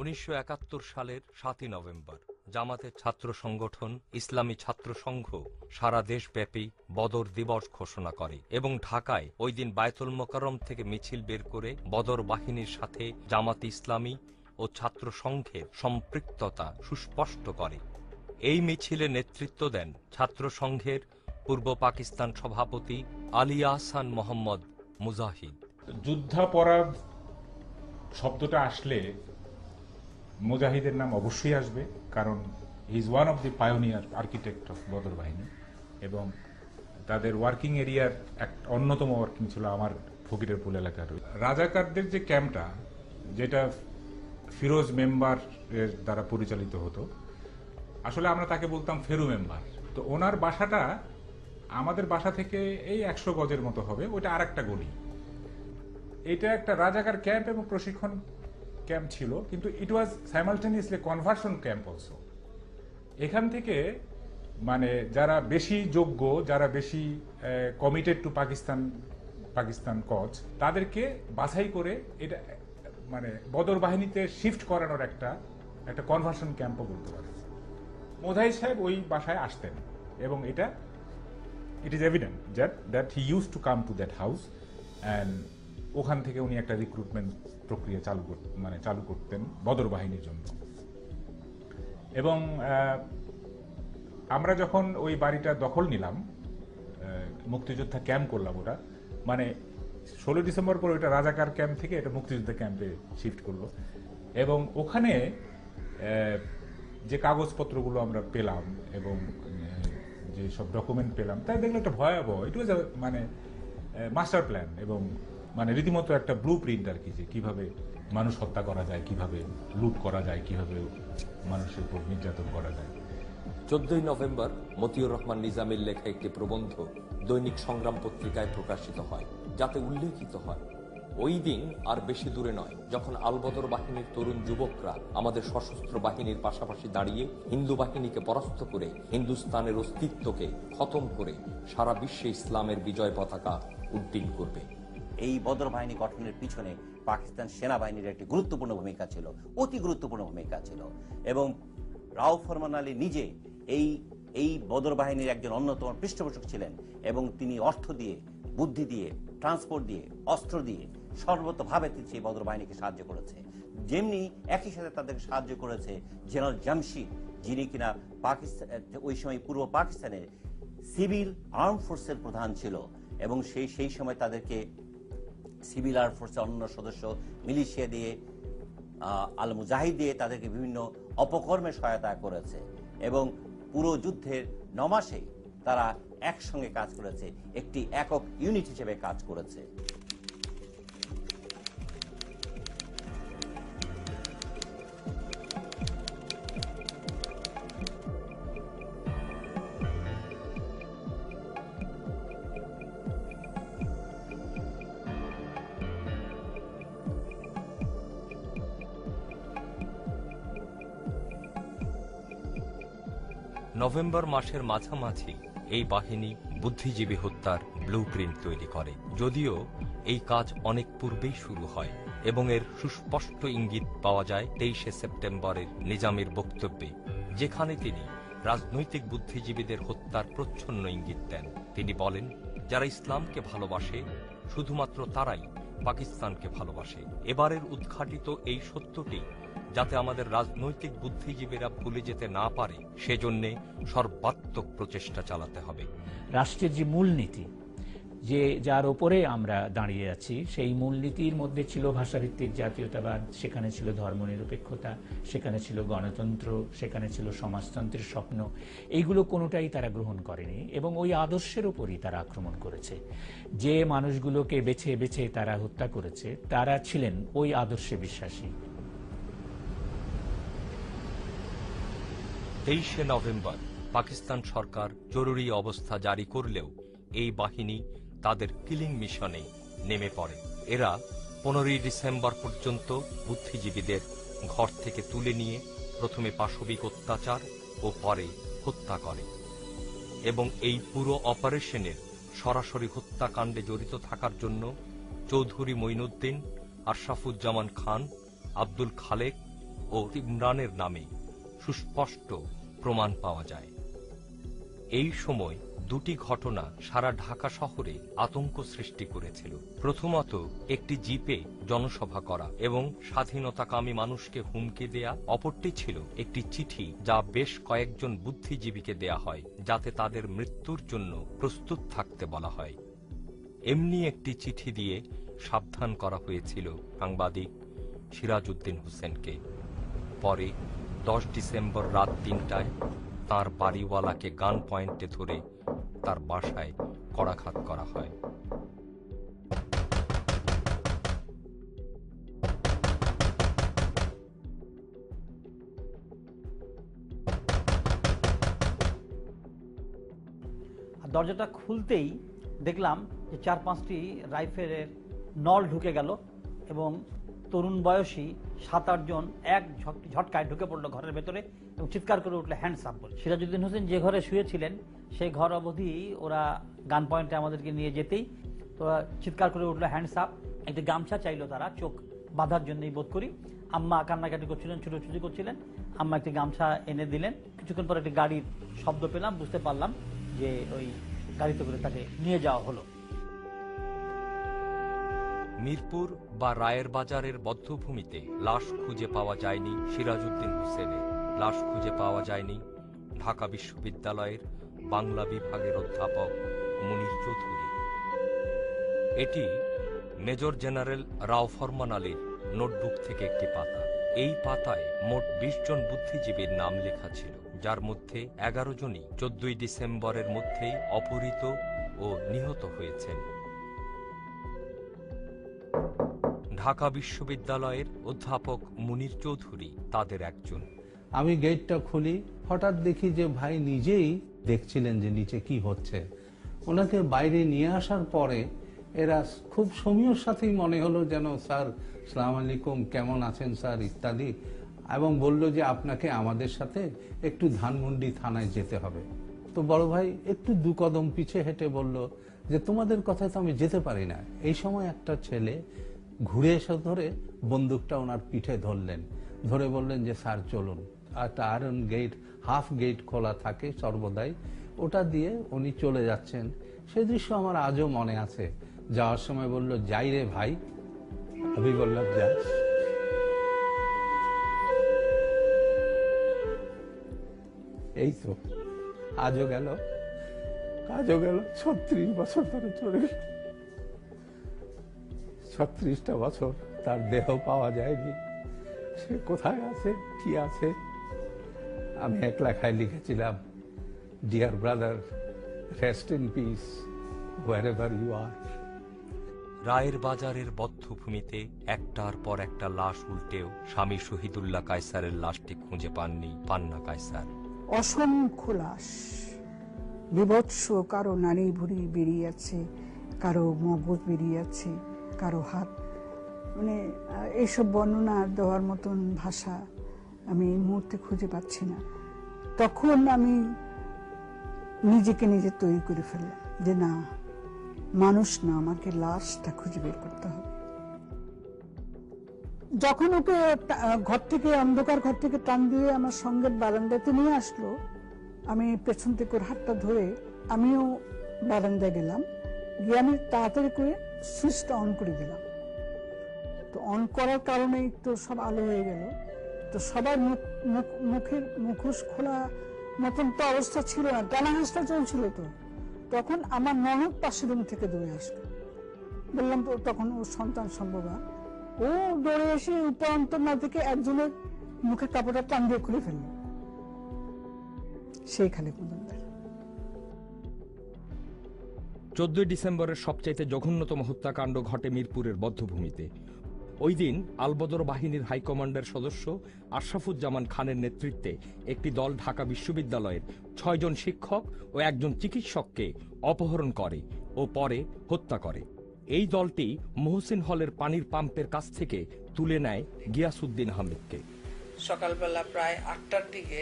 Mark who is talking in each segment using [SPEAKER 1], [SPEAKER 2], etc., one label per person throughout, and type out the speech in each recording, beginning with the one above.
[SPEAKER 1] 1971 সালের 7ই নভেম্বর জামাতের ছাত্র সংগঠন ইসলামী ছাত্র সংঘ সারা দেশব্যাপী বদর দিবস ঘোষণা করে এবং ঢাকায় ওই দিন বায়তুল মোকাররম থেকে মিছিল বের করে বদর বাহিনীর সাথে জামাত ইসলামী ও ছাত্র সংঘের সম্পৃক্ততা সুস্পষ্ট করে। এই মিছিলে নেতৃত্ব দেন ছাত্র সংঘের পূর্ব পাকিস্তান সভাপতি আলী আহসান মোহাম্মদ মুজাহিদ।
[SPEAKER 2] যুদ্ধাপরাধ শব্দটা আসলে মুজাহিদের নাম অবশ্যই আসবে, কারণ he is one of the pioneer architect of Badr Bahini এবং তাদের ওয়ার্কিং এরিয়ার এক অন্যতম ওয়ার্কিং ছিল আমার ফকিরের পুল এলাকার। রাজাকারদের যে ক্যাম্পটা, যেটা ফিরোজ মেম্বার এর দ্বারা পরিচালিত হতো, আসলে আমরা তাকে বলতাম ফেরু মেম্বার। তো ওনার বাসাটা আমাদের বাসা থেকে এই 100 গজের মতো হবে, ওইটা আর একটা গলি। এটা একটা রাজাকার ক্যাম্প এবং প্রশিক্ষণ ক্যাম্প ছিল, কিন্তু ইট ওয়াজ সাইমালটেনিয়াসলি কনভার্সন ক্যাম্প অলসো। এখান থেকে মানে যারা বেশি যোগ্য, যারা বেশি কমিটেড টু পাকিস্তান কজ, তাদেরকে বাছাই করে এটা মানে বদর বাহিনীতে শিফট করানোর একটা কনভার্সন ক্যাম্পও বলতে পারে। মোজাহিদ সাহেব ওই বাসায় আসতেন এবং it is evident that he use to come to that house and ওখান থেকে উনি একটা রিক্রুটমেন্ট প্রক্রিয়া চালু করতেন বদর বাহিনীর জন্য। এবং আমরা যখন ওই বাড়িটা দখল নিলাম, মুক্তিযোদ্ধা ক্যাম্প করলাম, ওটা মানে 16 ডিসেম্বর পর ওইটা রাজাকার ক্যাম্প থেকে এটা মুক্তিযোদ্ধা ক্যাম্পে শিফট করলো। এবং ওখানে যে কাগজপত্রগুলো আমরা পেলাম এবং যে সব ডকুমেন্ট পেলাম, তাই দেখলে একটা ভয়াবহ, ইট ওয়াজ মানে মাস্টার প্ল্যান এবং মানে রীতিমতো একটা ব্লু প্রিন্ট আর কি, যে কিভাবে মানুষ হত্যা করা যায়, কিভাবে লুট করা যায়, কিভাবে মানুষের উপর নির্যাতন করা যায়।
[SPEAKER 1] 14ই নভেম্বর মতিউর রহমান নিজামীর লেখা একটি প্রবন্ধ দৈনিক সংগ্রাম পত্রিকায় প্রকাশিত হয়, যাতে উল্লেখিত হয় ওই দিন আর বেশি দূরে নয় যখন আলবদর বাহিনীর তরুণ যুবকরা আমাদের সশস্ত্র বাহিনীর পাশাপাশি দাঁড়িয়ে হিন্দু বাহিনীকে পরাস্ত করে হিন্দুস্তানের অস্তিত্বকে খতম করে সারা বিশ্বে ইসলামের বিজয় পতাকা উড্ডীন করবে।
[SPEAKER 3] এই বদর বাহিনী গঠনের পিছনে পাকিস্তান সেনাবাহিনীর একটি গুরুত্বপূর্ণ ভূমিকা ছিল, অতি গুরুত্বপূর্ণ ভূমিকা ছিল। এবং রাউফ ফরমান আলী নিজে এই বদর বাহিনীর একজন অন্যতম পৃষ্ঠপোষক ছিলেন এবং তিনি অর্থ দিয়ে, বুদ্ধি দিয়ে, ট্রান্সপোর্ট দিয়ে, অস্ত্র দিয়ে সর্বতভাবে তিনি সেই বদর বাহিনীকে সাহায্য করেছে। যেমনি একই সাথে তাদেরকে সাহায্য করেছে জেনারেল জামশিদ, যিনি কিনা পাকিস্তান ওই সময় পূর্ব পাকিস্তানের সিভিল আর্ম ফোর্সের প্রধান ছিল এবং সেই সময় তাদেরকে সিভিল আর্ম ফোর্সের অন্য সদস্য মিলিশিয়া দিয়ে, আল মুজাহিদ দিয়ে তাদেরকে বিভিন্ন অপকর্মে সহায়তা করেছে এবং পুরো যুদ্ধের 9 মাসে তারা একসঙ্গে কাজ করেছে, একটি একক ইউনিট হিসেবে কাজ করেছে।
[SPEAKER 1] নভেম্বর মাসের মাঝামাঝি এই বাহিনী বুদ্ধিজীবী হত্যার ব্লু প্রিন্ট তৈরি করে, যদিও এই কাজ অনেক পূর্বেই শুরু হয় এবং এর সুস্পষ্ট ইঙ্গিত পাওয়া যায় 23শে সেপ্টেম্বরের নিজামীর বক্তব্যে, যেখানে তিনি রাজনৈতিক বুদ্ধিজীবীদের হত্যার প্রচ্ছন্ন ইঙ্গিত দেন। তিনি বলেন, যারা ইসলামকে ভালোবাসে শুধুমাত্র তারাই পাকিস্তানকে ভালোবাসে। এবারের উদ্ঘাটিত এই সত্যটি যাতে আমাদের রাজনৈতিক বুদ্ধিজীবীরা ভুলে যেতে না পারে, সেজন্য সর্বাত্মক প্রচেষ্টা চালাতে হবে।
[SPEAKER 4] রাষ্ট্রের যে মূলনীতি, যে যার উপরে আমরা দাঁড়িয়ে আছি, সেই মূলনীতির মধ্যে ছিল ভাষাভিত্তিক জাতীয়তাবাদ, সেখানে ছিল ধর্মনিরপেক্ষতা, সেখানে ছিল গণতন্ত্র, সেখানে ছিল সমাজতন্ত্রের স্বপ্ন। এইগুলো কোনোটাই তারা গ্রহণ করেনি এবং ওই আদর্শের উপরই তারা আক্রমণ করেছে। যে মানুষগুলোকে বেছে বেছে তারা হত্যা করেছে, তারা ছিলেন ওই আদর্শে বিশ্বাসী।
[SPEAKER 1] 23শে নভেম্বর পাকিস্তান সরকার জরুরি অবস্থা জারি করলেও এই বাহিনী তাদের কিলিং মিশনে নেমে পড়ে। এরা 15ই ডিসেম্বর পর্যন্ত বুদ্ধিজীবীদের ঘর থেকে তুলে নিয়ে প্রথমে পাশবিক অত্যাচার ও পরে হত্যা করে এবং এই পুরো অপারেশনের সরাসরি হত্যাকাণ্ডে জড়িত থাকার জন্য চৌধুরী মঈনুদ্দিন, আশরাফুজ্জামান খান, আব্দুল খালেক ও ও ইমরানের নামে সুস্পষ্ট প্রমাণ পাওয়া যায়। এই সময় দুটি ঘটনা সারা ঢাকা শহরে আতঙ্ক সৃষ্টি করেছিল। প্রথমত, একটি জিপে জনসভা করা এবং স্বাধীনতাকামী মানুষকে হুমকি দেয়া। অপরটি ছিল একটি চিঠি যা বেশ কয়েকজন বুদ্ধিজীবীকে দেয়া হয় যাতে তাদের মৃত্যুর জন্য প্রস্তুত থাকতে বলা হয়। এমনি একটি চিঠি দিয়ে সাবধান করা হয়েছিল সাংবাদিক সিরাজউদ্দিন হোসেনকে। পরে 10 ডিসেম্বর রাত 3টায় তাঁর বাড়িওয়ালাকে গান পয়েন্টে ধরে তার বাসায় করাঘাত করা হয়।
[SPEAKER 5] দরজাটা খুলতেই দেখলাম যে 4-5টি রাইফেলের নল ঢুকে গেল এবং তরুণ বয়সী 7-8 জন এক ঝটকায় ঢুকে পড়লো ঘরের ভেতরে এবং চিৎকার করে উঠলো হ্যান্ডস আপ বলে। সিরাজউদ্দিন হোসেন যে ঘরে শুয়েছিলেন সেই ঘর অবধি ওরা গান পয়েন্টে আমাদেরকে নিয়ে যেতেই ওরা চিৎকার করে উঠলো হ্যান্ডস আপ। একটি গামছা চাইলো তারা চোখ বাঁধার জন্যই বোধ করি। আম্মা কান্নাকাটি করছিলেন, ছুটোছুটি করছিলেন। আম্মা একটি গামছা এনে দিলেন। কিছুক্ষণ পর একটি গাড়ির শব্দ পেলাম, বুঝতে পারলাম যে ওই গাড়িতে করে তাকে নিয়ে যাওয়া হলো।
[SPEAKER 1] মিরপুর বা রায়ের বাজারের বধ্যভূমিতে লাশ খুঁজে পাওয়া যায়নি সিরাজউদ্দিন হোসেনের। লাশ খুঁজে পাওয়া যায়নি ঢাকা বিশ্ববিদ্যালয়ের বাংলা বিভাগের অধ্যাপক মুনীর চৌধুরী। এটি মেজর জেনারেল রাও ফরমান আলীর নোটবুক থেকে একটি পাতা। এই পাতায় মোট 20 জন বুদ্ধিজীবীর নাম লেখা ছিল, যার মধ্যে 11 জনই 14 ডিসেম্বরের মধ্যেই অপহৃত ও নিহত হয়েছেন। ঢাকা বিশ্ববিদ্যালয়ের অধ্যাপক মুনীর চৌধুরী তাদের একজন।
[SPEAKER 6] আমি গেটটা খুলি, হঠাৎ দেখি যে ভাই নিজেই দেখছিলেন যে নিচে কি হচ্ছে। ওনাকে বাইরে নিয়ে আসার পরে এরা খুব সমীয়র সাথেই মনে হলো যেন স্যার আসসালামু আলাইকুম, কেমন আছেন স্যার ইত্যাদি, এবং বলল যে আপনাকে আমাদের সাথে একটু ধানমন্ডি থানায় যেতে হবে। তো বড় ভাই একটু 2 কদম পিছে হেঁটে বলল যে তোমাদের কথায় তো আমি যেতে পারি না। এই সময় একটা ছেলে ঘুরে এসে ধরে বন্দুকটা ওনার পিঠে ধরলেন, ধরে বললেন যে স্যার চলুন। একটা আয়রন গেট, হাফ গেট খোলা থাকে সর্বদাই, ওটা দিয়ে উনি চলে যাচ্ছেন। সেই দৃশ্য আমার আজও মনে আছে। যাওয়ার সময় বলল যাই রে ভাই, আমি বললাম যাস। এই তো আজও গেল 36 বছর ধরে চলে গেল। 36টা বছর তার দেহ পাওয়া যায়নি। সে কোথায় আছে, কি আছে? আমি এক লেখায় লিখেছিলাম, dear brother, rest in peace wherever you are.
[SPEAKER 1] রায়ের বাজারের বধ্যভূমিতে একটার পর একটা লাশ উল্টেও স্বামী শহীদুল্লাহ কায়সারের লাশটি খুঁজে পাননি পান্না কায়সার।
[SPEAKER 7] অসংখ্য লাশ, বিভৎস, কারো নারী ভুঁড়ি বেরিয়ে আছে, কারো মগজ বেরিয়ে আছে, কারো হাত, মানে এইসব বর্ণনা দেওয়ার মতন ভাষা আমি এই মুহূর্তে খুঁজে পাচ্ছি না। তখন আমি নিজেকে নিজে তৈরি করে ফেললাম যে না, মানুষ না, আমাকে লাশটা খুঁজে বের করতে হবে। যখন ওকে ঘর থেকে, অন্ধকার ঘর থেকে টান দিয়ে আমার সঙ্গের বারান্দাতে নিয়ে আসলো, আমি পেছন থেকে ওর হাতটা ধরে আমিও বারান্দায় গেলাম, গিয়ে আমি তাড়াতাড়ি করে সুইচটা অন করে দিলাম। তো অন করার কারণেই তো সব আলো হয়ে গেল। তো সবার মুখের মুখোশ খোলা মতন তো অবস্থা ছিল না, টানা হাসটা চলছিল। তো তখন আমার ননদ পাশের রুম থেকে দৌড়ে আসলো। বললাম তো তখন ওর সন্তান সম্ভবা, ও দৌড়ে এসে উপরন্তর না থেকে একজনের মুখের কাপড়টা টান দিয়ে খুলে ফেলল। সেইখানে পর্যন্ত
[SPEAKER 8] 14 ডিসেম্বরের সবচাইতে জঘন্যতম হত্যাকাণ্ড ঘটে মিরপুরের বধ্যভূমিতে। ওই দিন আলবদর বাহিনীর হাইকমান্ডের সদস্য আশরাফুজ্জামান খানের নেতৃত্বে একটি দল ঢাকা বিশ্ববিদ্যালয়ের 6 জন শিক্ষক ও 1 জন চিকিৎসককে অপহরণ করে ও পরে হত্যা করে। এই দলটি মহসিন হলের পানির পাম্পের কাছ থেকে তুলে নেয় গিয়াসউদ্দিন আহমেদকে।
[SPEAKER 9] সকালবেলা প্রায় 8টার দিকে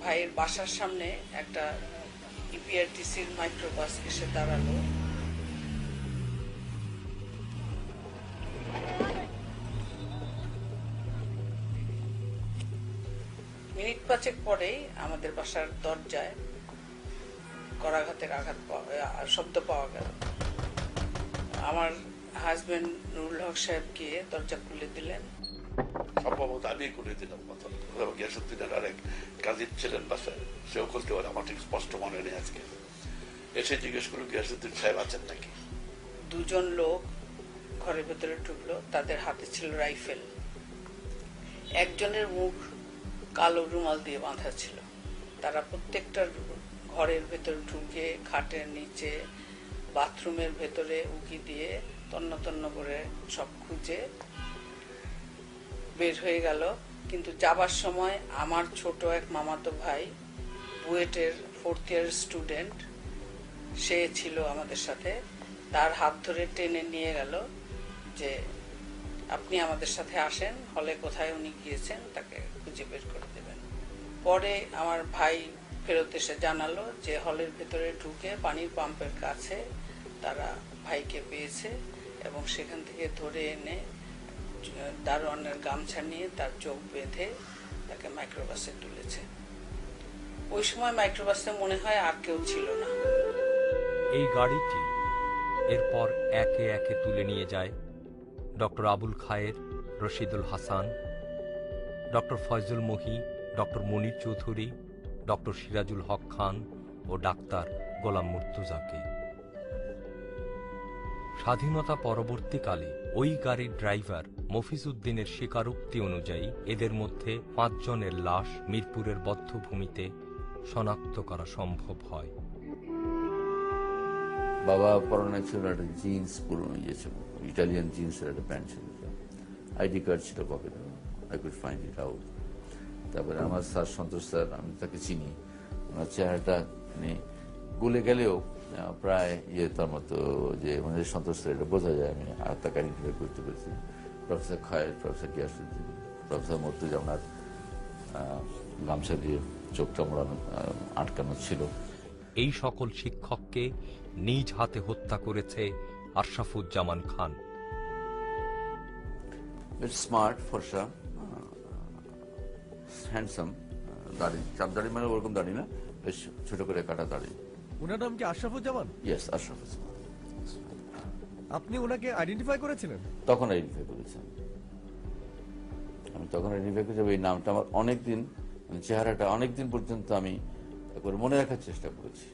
[SPEAKER 9] ভাইয়ের বাসার সামনে একটা ইপিআরটিসির মাইক্রোবাস এসে দাঁড়ালো। মিনিট 5 পরেই আমাদের বাসার দরজায় করাঘাতের শব্দ পাওয়া গেল। আমার হাজবেন্ড নুরুল হক সাহেব গিয়ে দরজা খুলে দিলেন।
[SPEAKER 10] সম্ভবত আমি করে দিলাম কথা, গিয়াসুদ্দিনের আরেক কাজিন ছিলেন বাসায়, সেও খুলতে পারে, আমার ঠিক স্পষ্ট মনে নেই আজকে। এসে জিজ্ঞেস করলো গিয়াসুদ্দিন সাহেব আছেন নাকি।
[SPEAKER 9] দুজন লোক ঘরের ভেতরে ঢুকলো, তাদের হাতে ছিল রাইফেল। একজনের মুখ কালো রুমাল দিয়ে বাঁধা ছিল। তারা প্রত্যেকটা ঘরের ভেতরে ঢুকে খাটের নিচে, বাথরুমের ভেতরে উকি দিয়ে তন্ন তন্ন করে সব খুঁজে বের হয়ে গেল। কিন্তু যাবার সময় আমার ছোট এক মামাতো ভাই, বুয়েটের 4th ইয়ার স্টুডেন্ট, সে ছিল আমাদের সাথে। তার হাত ধরে টেনে নিয়ে গেল যে আপনি আমাদের সাথে আসেন, হলে কোথায় উনি গিয়েছেন তাকে খুঁজে বের করে দেবেন। পরে আমার ভাই ফেরত এসে জানালো যে হলের ভেতরে ঢুকে পানির পাম্পের কাছে তারা ভাইকে পেয়েছে এবং সেখান থেকে ধরে এনে দারোয়ানের গামছা নিয়ে তার চোখ বেঁধে তাকে মাইক্রোবাসে তুলেছে। ওই সময় মাইক্রোবাসে মনে হয় আর কেউ ছিল না।
[SPEAKER 1] এই গাড়িটি এরপর একে একে তুলে নিয়ে যায় ডক্টর আবুল খায়ের, রশিদুল হাসান, ডক্টর ফয়জুল মহি, ডক্টর মনির চৌধুরী, ডক্টর সিরাজুল হক খান ও ডাক্তার গোলাম মুর্তুজাকে। স্বাধীনতা পরবর্তীকালে ওই গাড়ির ড্রাইভার মফিজ উদ্দিনের স্বীকারোক্তি অনুযায়ী এদের মধ্যে 5 জনের লাশ মিরপুরের বধ্যভূমিতে শনাক্ত করা সম্ভব হয়।
[SPEAKER 10] বাবা পরনে ছিল একটা জিন্স, পুরনো ছিল ইটালিয়ান জিন্সের একটা প্যান্ট ছিল, আইডি কার্ড ছিল পকেটে, I could find it out. তারপরে আমার স্যার সন্তোষ স্যার, আমি তাকে চিনি, ওনার চেহারাটা গলে গেলেও প্রায় তার মতো যে মানে সন্তোষ স্যার, এটা বোঝা যায়। আমি আর তাকে আইডেন্টিফাই করতে পেরেছি। প্রফেসর খায়ের, প্রফেসর গিয়াসুদ্দিন, প্রফেসর মুর্তুজা, ওনার গামছা দিয়ে চোখটা মোড়ানো আটকানো ছিল।
[SPEAKER 1] এই সকল শিক্ষককে নিজ হাতে হত্যা করেছে আশরাফুজ্জামান খান।
[SPEAKER 10] স্মার্ট, ফর্সা, হ্যান্ডসাম, দাড়ি, চাপ দাড়ি মানে ওরকম দাড়ি না, বেশ ছোট করে কাটা দাড়ি।
[SPEAKER 11] ওনার নাম কি আশরাফুজ্জামান?
[SPEAKER 10] ইয়েস, আশরাফুজ্জামান।
[SPEAKER 11] আপনি ওনাকে আইডেন্টিফাই করেছিলেন?
[SPEAKER 10] তখন আইডেন্টিফাই করেছেন, আমি তখন আইডেন্টিফাই করেছি। এই নামটা আমার অনেকদিন, চেহারাটা অনেকদিন পর্যন্ত আমি মনে রাখার চেষ্টা করেছি।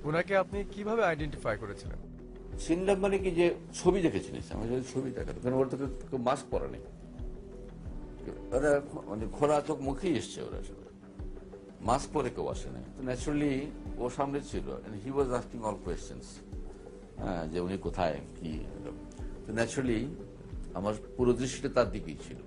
[SPEAKER 11] ওনাকে আপনি কিভাবে আইডেন্টিফাই করেছিলেন?
[SPEAKER 10] চিনলাম মানে কি, যে ছবি দেখে চিনেছি। আমি যদি ছবি দেখাতো, কারণ ওরা তো কেউ মাস্ক পরে নেই, ওরা মানে খোলা চোখ মুখেই এসছে, ওরা সবাই মাস্ক পরে কেউ আসে না। তো ন্যাচারালি ও সামনে ছিল, হি ওয়াজ আস্কিং অল কোয়েশ্চেন্স, যে উনি কোথায় কি। তো ন্যাচারালি আমার পুরো দৃষ্টিটা তার দিকেই ছিল।